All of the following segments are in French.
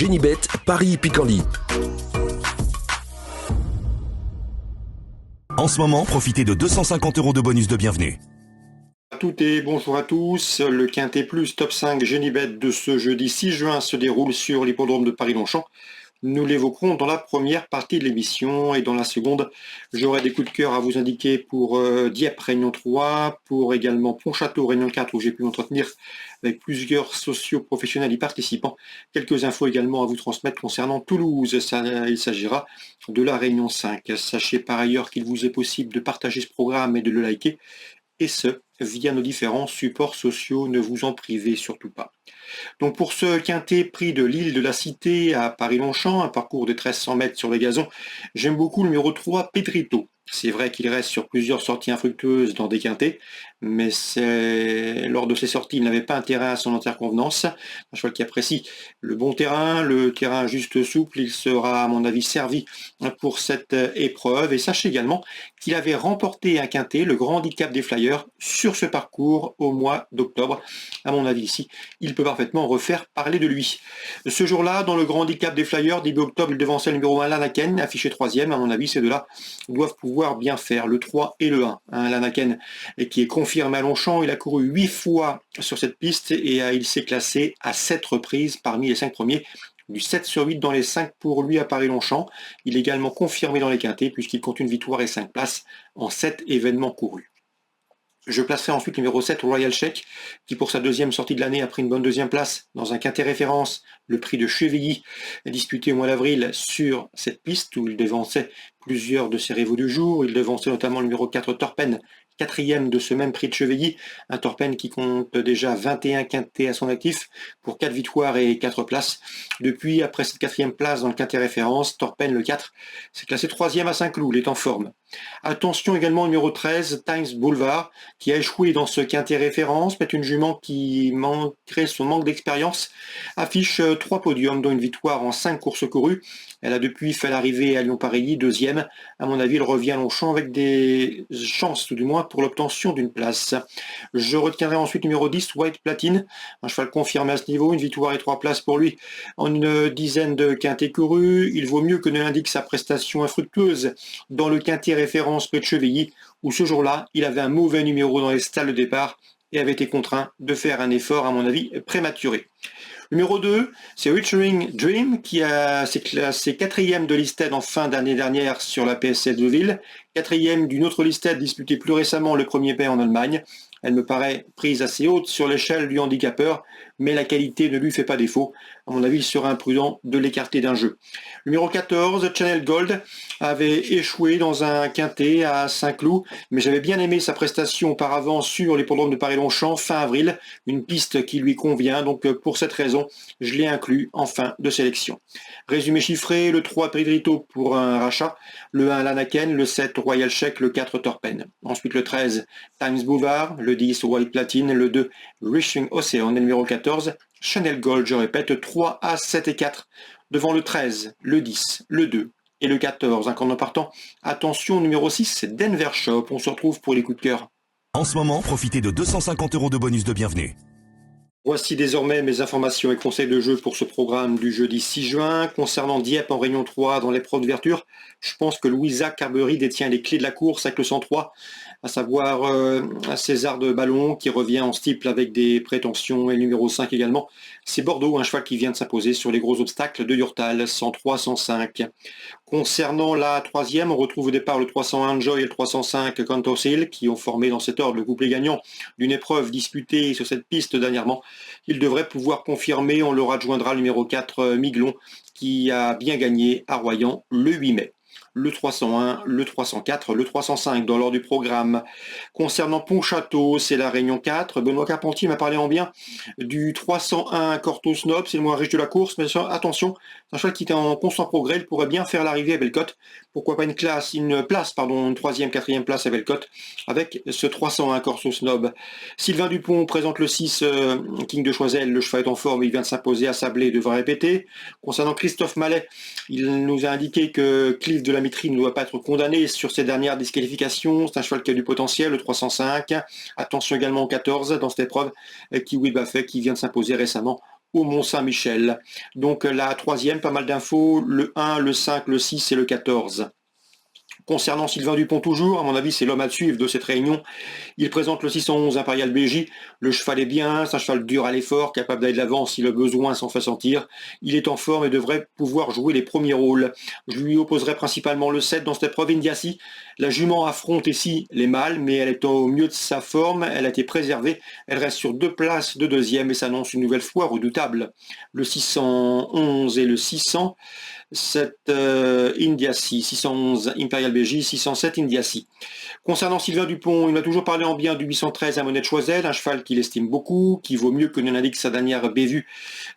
Génibet, Paris-Picardie. En ce moment, profitez de 250 € de bonus de bienvenue. À toutes et bonjour à tous. Le Quintet Plus Top 5 Génibet de ce jeudi 6 juin se déroule sur l'hippodrome de Paris-Longchamp. Nous l'évoquerons dans la première partie de l'émission et dans la seconde, j'aurai des coups de cœur à vous indiquer pour Dieppe Réunion 3, pour également Pontchâteau Réunion 4 où j'ai pu m'entretenir avec plusieurs socio-professionnels y participant. Quelques infos également à vous transmettre concernant Toulouse. Il s'agira de la Réunion 5. Sachez par ailleurs qu'il vous est possible de partager ce programme et de le liker, et ce, via nos différents supports sociaux. Ne vous en privez surtout pas. Donc pour ce quintet prix de l'île de la Cité à Paris-Longchamp, un parcours de 1300 mètres sur les gazons, j'aime beaucoup le numéro 3, Pedrito. C'est vrai qu'il reste sur plusieurs sorties infructueuses dans des quintets, mais lors de ces sorties, il n'avait pas intérêt à son entière convenance. Un cheval qui apprécie le bon terrain, le terrain juste souple, il sera à mon avis servi pour cette épreuve. Et sachez également qu'il avait remporté un quintet, le Grand Handicap des Flyers, sur ce parcours au mois d'octobre. À mon avis ici, il peut parfaitement refaire parler de lui. Ce jour-là, dans le Grand Handicap des Flyers, début octobre, il devançait le numéro 1 Lanaken, affiché 3e. À mon avis, ces deux-là doivent pouvoir bien faire, le 3 et le 1. Lanaken, qui est confirmé à Longchamp, il a couru 8 fois sur cette piste et il s'est classé à 7 reprises parmi les 5 premiers. Du 7 sur 8 dans les 5 pour lui à Paris-Longchamp. Il est également confirmé dans les quintets puisqu'il compte une victoire et 5 places en 7 événements courus. Je placerai ensuite le numéro 7, Royal Sheik, qui pour sa deuxième sortie de l'année a pris une bonne deuxième place dans un quintet référence, le prix de Chevilly, disputé au mois d'avril sur cette piste où il devançait plusieurs de ses rivaux du jour. Il devançait notamment le numéro 4, Torpen, quatrième de ce même prix de Chevilly, un Torpen qui compte déjà 21 quintets à son actif pour 4 victoires et 4 places. Depuis, après cette quatrième place dans le quintet référence, Torpen, le 4, s'est classé 3e à Saint-Cloud, il est en forme. Attention également au numéro 13, Times Boulevard, qui a échoué dans ce quintet référence, mais une jument qui, malgré son manque d'expérience, affiche 3 podiums, dont une victoire en 5 courses courues. Elle a depuis fait l'arrivée à Lyon-Pareilly, 2e. À mon avis, elle revient à Longchamp avec des chances, tout du moins, pour l'obtention d'une place. Je retiendrai ensuite numéro 10, White Platine, un cheval confirmé à ce niveau, une victoire et 3 places pour lui en une dizaine de quintets courus. Il vaut mieux que ne l'indique sa prestation infructueuse dans le quintet référence près de Chevilly, où ce jour-là, il avait un mauvais numéro dans les stalles de départ et avait été contraint de faire un effort, à mon avis, prématuré. Numéro 2, c'est Rittering Dream qui s'est classé 4e de Listed en fin d'année dernière sur la PSL de Deauville, 4e d'une autre Listed disputée plus récemment le 1er mai en Allemagne. Elle me paraît prise assez haute sur l'échelle du handicapeur, mais la qualité ne lui fait pas défaut. À mon avis, il serait imprudent de l'écarter d'un jeu. Numéro 14, Channel Gold, avait échoué dans un quintet à Saint-Cloud, mais j'avais bien aimé sa prestation auparavant sur l'hippodrome de Paris-Longchamp fin avril, une piste qui lui convient, donc pour cette raison, je l'ai inclus en fin de sélection. Résumé chiffré, le 3 Pedrito pour un rachat, le 1 Lanaken, le 7 Royal Sheik, le 4 Torpen. Ensuite le 13 Times Boulevard, le 10 White Platine, le 2 Riching Ocean et le numéro 14 Chanel Gold, je répète, 3 à 7 et 4. Devant le 13, le 10, le 2 et le 14. En partant, attention, numéro 6, c'est Denver Shop. On se retrouve pour les coups de cœur. En ce moment, profitez de 250 € de bonus de bienvenue. Voici désormais mes informations et conseils de jeu pour ce programme du jeudi 6 juin. Concernant Dieppe en Réunion 3 dans l'épreuve d'ouverture, je pense que Louisa Carberry détient les clés de la course avec le 103, à savoir César de Ballon qui revient en steeple avec des prétentions, et le numéro 5 également. C'est Bordeaux, un cheval qui vient de s'imposer sur les gros obstacles de Yurtal, 103-105. Concernant la troisième, on retrouve au départ le 301 Joy et le 305 Cantos Hill qui ont formé dans cet ordre le couplet gagnant d'une épreuve disputée sur cette piste dernièrement. Il devrait pouvoir confirmer, on leur adjoindra le numéro 4 Miglon qui a bien gagné à Royan le 8 mai. Le 301, le 304, le 305 dans l'ordre du programme. Concernant Pontchâteau, c'est la Réunion 4. Benoît Carpentier m'a parlé en bien du 301 Corto Snob, c'est le moins riche de la course, mais attention, c'est un cheval qui est en constant progrès, il pourrait bien faire l'arrivée à Bellecote. Pourquoi pas une troisième, quatrième place à Bellecote avec ce 301 Corto Snob. Sylvain Dupont présente le 6 King de Choiseul, le cheval est en forme, il vient de s'imposer à Sablé, devrait répéter. Concernant Christophe Mallet, il nous a indiqué que Cliff de la Mitrie ne doit pas être condamné sur ses dernières disqualifications. C'est un cheval qui a du potentiel, le 305. Attention également au 14 dans cette épreuve, Kiwi Buffet qui vient de s'imposer récemment au Mont-Saint-Michel. Donc la troisième, pas mal d'infos, le 1, le 5, le 6 et le 14. Concernant Sylvain Dupont toujours, à mon avis c'est l'homme à suivre de cette réunion. Il présente le 611 Impérial BJ. Le cheval est bien, c'est un cheval dur à l'effort, capable d'aller de l'avant si le besoin s'en fait sentir. Il est en forme et devrait pouvoir jouer les premiers rôles. Je lui opposerai principalement le 7 dans cette épreuve Indiacy. La jument affronte ici les mâles, mais elle est au mieux de sa forme, elle a été préservée. Elle reste sur 2 places de deuxième et s'annonce une nouvelle fois redoutable. Le 611 et le 600. 7 Indiacy, 611 Imperial BJ, 607 Indiacy. Concernant Sylvain Dupont, il m'a toujours parlé en bien du 813 à Monette Choisel, un cheval qu'il estime beaucoup, qui vaut mieux que ne l'indique sa dernière bévue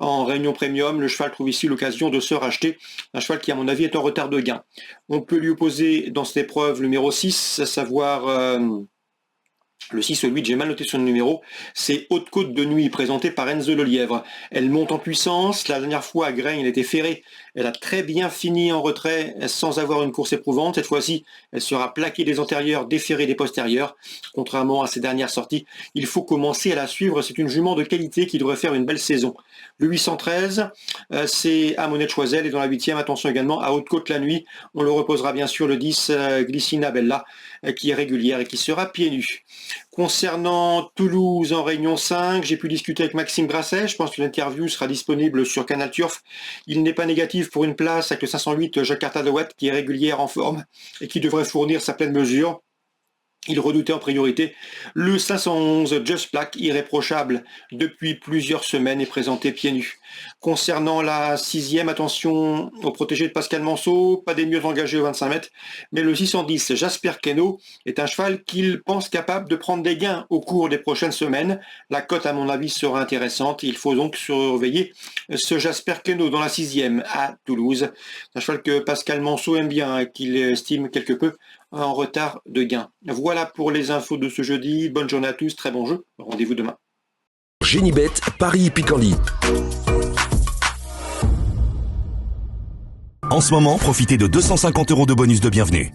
en réunion premium. Le cheval trouve ici l'occasion de se racheter, un cheval qui à mon avis est en retard de gain. On peut lui opposer dans cette épreuve le numéro 6, à savoir... le 6 ou le 8, j'ai mal noté son numéro, c'est Haute Côte de Nuit, présentée par Enzo Lelièvre. Elle monte en puissance, la dernière fois à Grain, elle était ferrée, elle a très bien fini en retrait sans avoir une course éprouvante. Cette fois-ci, elle sera plaquée des antérieurs, déferrée des postérieurs. Contrairement à ses dernières sorties, il faut commencer à la suivre, c'est une jument de qualité qui devrait faire une belle saison. Le 813, c'est à Monette Choisel, et dans la 8e, attention également à Haute Côte la Nuit, on le reposera bien sûr le 10, Glycina Bella, qui est régulière et qui sera pieds nus. Concernant Toulouse en Réunion 5, j'ai pu discuter avec Maxime Grasset, je pense que l'interview sera disponible sur Canal Turf. Il n'est pas négatif pour une place avec le 508 Jacques Cartadouette qui est régulière en forme et qui devrait fournir sa pleine mesure. Il redoutait en priorité le 511 Just Black, irréprochable depuis plusieurs semaines et présenté pieds nus. Concernant la 6e, attention au protégé de Pascal Manceau, pas des mieux engagés aux 25 mètres, mais le 610 Jasper Queneau est un cheval qu'il pense capable de prendre des gains au cours des prochaines semaines. La cote à mon avis sera intéressante, il faut donc surveiller ce Jasper Queneau dans la 6e à Toulouse. Un cheval que Pascal Manceau aime bien et qu'il estime quelque peu en retard de gain. Voilà pour les infos de ce jeudi. Bonne journée à tous, très bon jeu. Rendez-vous demain. Génibet, Paris Picardie. En ce moment, profitez de 250 € de bonus de bienvenue.